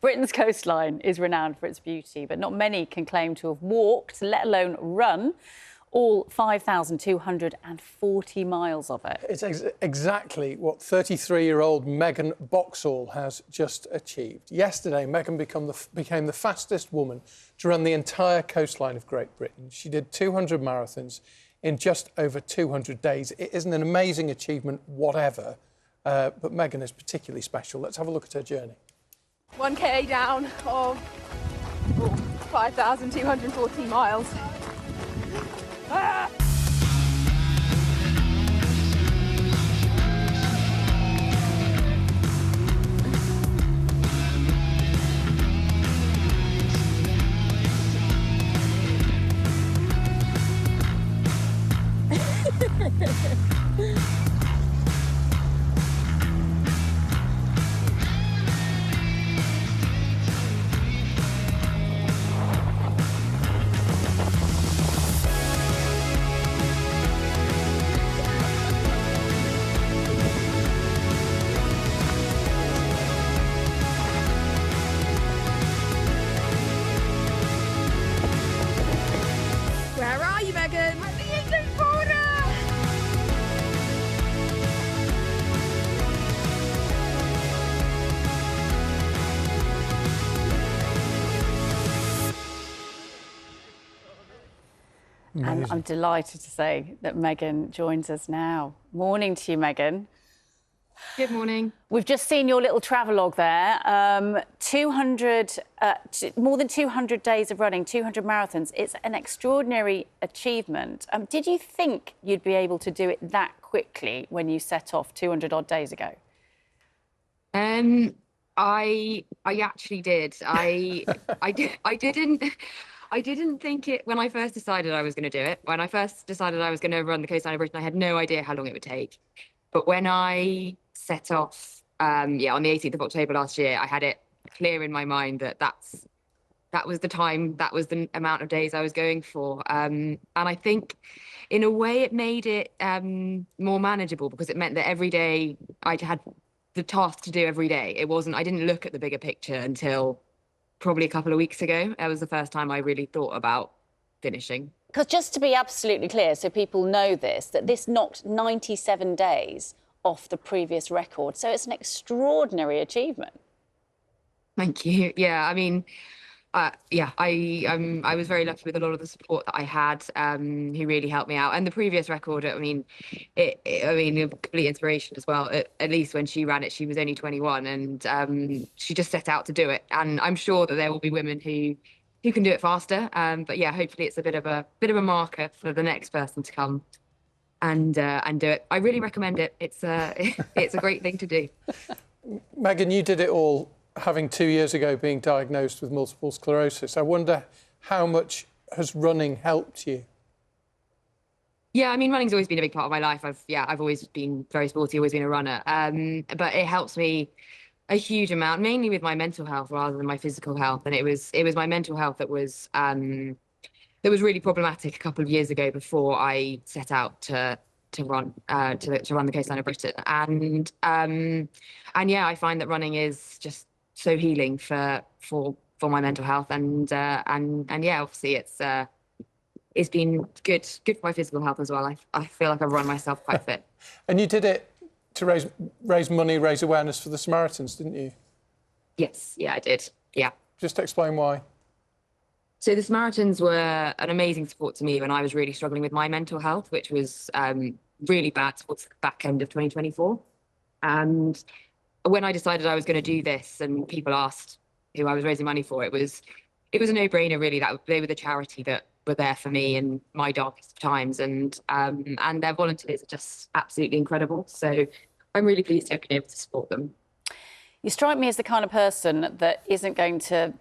Britain's coastline is renowned for its beauty, but not many can claim to have walked, let alone run, all 5,240 miles of it. It's exactly what 33-year-old Megan Boxall has just achieved. Yesterday, Megan became the fastest woman to run the entire coastline of Great Britain. She did 200 marathons in just over 200 days. It isn't an amazing achievement, whatever, but Megan is particularly special. Let's have a look at her journey. 1k down of 5,240 miles. Ah! Where are you, Megan? At the England border! And I'm delighted to say that Megan joins us now. Morning to you, Megan. Good morning. We've just seen your little travelogue there. More than 200 days of running, 200 marathons. It's an extraordinary achievement. Did you think you'd be able to do it that quickly when you set off 200 odd days ago? I actually did. I didn't think it when I first decided I was going to do it. When I first decided I was going to run the coastline of Britain, I had no idea how long it would take. But when I set off, on the 18th of October last year, I had it clear in my mind that that was the time, that was the amount of days I was going for. And I think, in a way, it made it more manageable because it meant that every day I had the task to do every day. I didn't look at the bigger picture until probably a couple of weeks ago. That was the first time I really thought about finishing. Because just to be absolutely clear, so people know this, that this knocked 97 days off the previous record. So it's an extraordinary achievement. Thank you. Yeah, I mean, I was very lucky with a lot of the support that I had, who really helped me out. And the previous record, a complete inspiration as well. At least when she ran it, she was only 21, and she just set out to do it. And I'm sure that there will be women who can do it faster. But yeah, hopefully it's a bit of a marker for the next person to come and do it. I really recommend it. It's a great thing to do. Megan, you did it all having 2 years ago being diagnosed with multiple sclerosis. I wonder how much has running helped you? Yeah, I mean, running's always been a big part of my life. I've always been very sporty, always been a runner. But it helps me a huge amount, mainly with my mental health rather than my physical health. And it was my mental health that was really problematic a couple of years ago before I set out to run the coastline of Britain. And yeah, I find that running is just so healing for my mental health. And yeah, obviously it's been good for my physical health as well. I feel like I've run myself quite fit. And you did it to raise money, raise awareness for the Samaritans, didn't you? Yes, yeah, I did. Yeah. Just explain why. So the Samaritans were an amazing support to me when I was really struggling with my mental health, which was really bad towards the back end of 2024. And when I decided I was going to do this and people asked who I was raising money for, it was a no-brainer, really, that they were the charity that were there for me in my darkest times. And their volunteers are just absolutely incredible. So I'm really pleased to have been able to support them. You strike me as the kind of person that isn't going to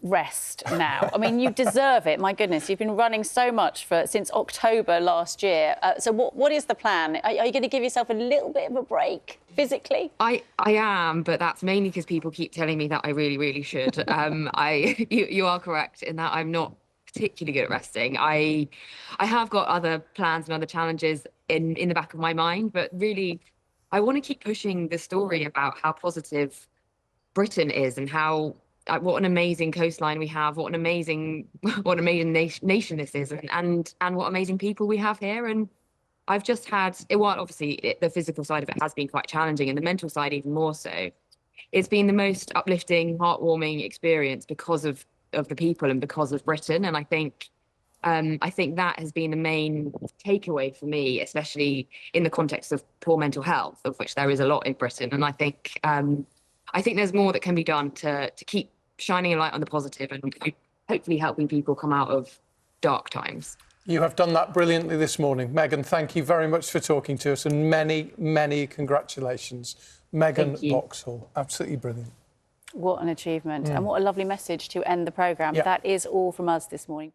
rest now. I mean, you deserve it. My goodness, you've been running so much since October last year. So what is the plan? Are you going to give yourself a little bit of a break physically? I am, but that's mainly because people keep telling me that I really, really should. You are correct in that I'm not particularly good at resting. I have got other plans and other challenges in the back of my mind, but really, I want to keep pushing the story about how positive Britain is and how what an amazing coastline we have, what an amazing nation this is, and what amazing people we have here. And I've just had, well, obviously the physical side of it has been quite challenging, and the mental side even more so. It's been the most uplifting, heartwarming experience because of the people and because of Britain. And I think that has been the main takeaway for me, especially in the context of poor mental health, of which there is a lot in Britain. And I think there's more that can be done to keep shining a light on the positive and hopefully helping people come out of dark times. You have done that brilliantly this morning. Megan, thank you very much for talking to us, and many, many congratulations. Megan Boxall, absolutely brilliant. What an achievement and what a lovely message to end the programme. That is all from us this morning.